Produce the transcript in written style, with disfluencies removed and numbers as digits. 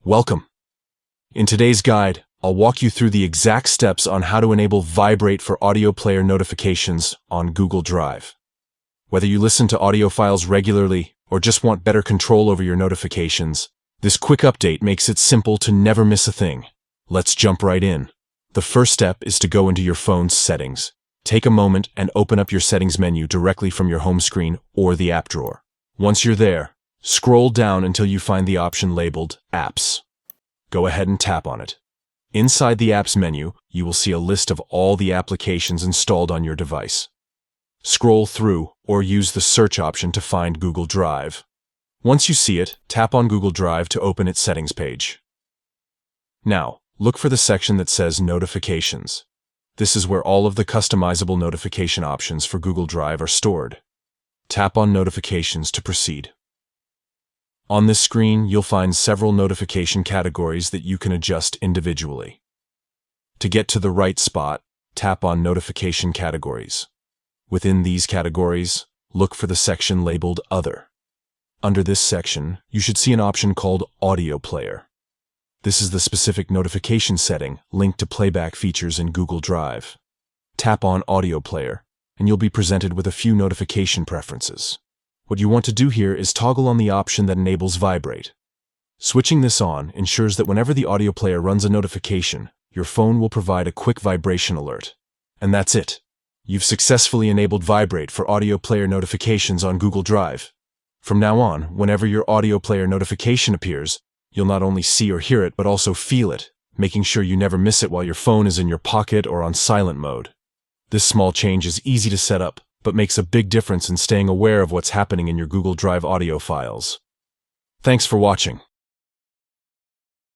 Welcome. In today's guide, I'll walk you through the exact steps on how to enable Vibrate for audio player notifications on Google Drive. Whether you listen to audio files regularly or just want better control over your notifications, this quick update makes it simple to never miss a thing. Let's jump right in. The first step is to go into your phone's settings. Take a moment and open up your settings menu directly from your home screen or the app drawer. Once you're there, scroll down until you find the option labeled Apps. Go ahead and tap on it. Inside the Apps menu, you will see a list of all the applications installed on your device. Scroll through or use the search option to find Google Drive. Once you see it, tap on Google Drive to open its settings page. Now, look for the section that says Notifications. This is where all of the customizable notification options for Google Drive are stored. Tap on Notifications to proceed. On this screen, you'll find several notification categories that you can adjust individually. To get to the right spot, tap on Notification Categories. Within these categories, look for the section labeled Other. Under this section, you should see an option called Audio Player. This is the specific notification setting linked to playback features in Google Drive. Tap on Audio Player, and you'll be presented with a few notification preferences. What you want to do here is toggle on the option that enables Vibrate. Switching this on ensures that whenever the audio player runs a notification, your phone will provide a quick vibration alert. And that's it. You've successfully enabled Vibrate for audio player notifications on Google Drive. From now on, whenever your audio player notification appears, you'll not only see or hear it, but also feel it, making sure you never miss it while your phone is in your pocket or on silent mode. This small change is easy to set up, but makes a big difference in staying aware of what's happening in your Google Drive audio files. Thanks for watching.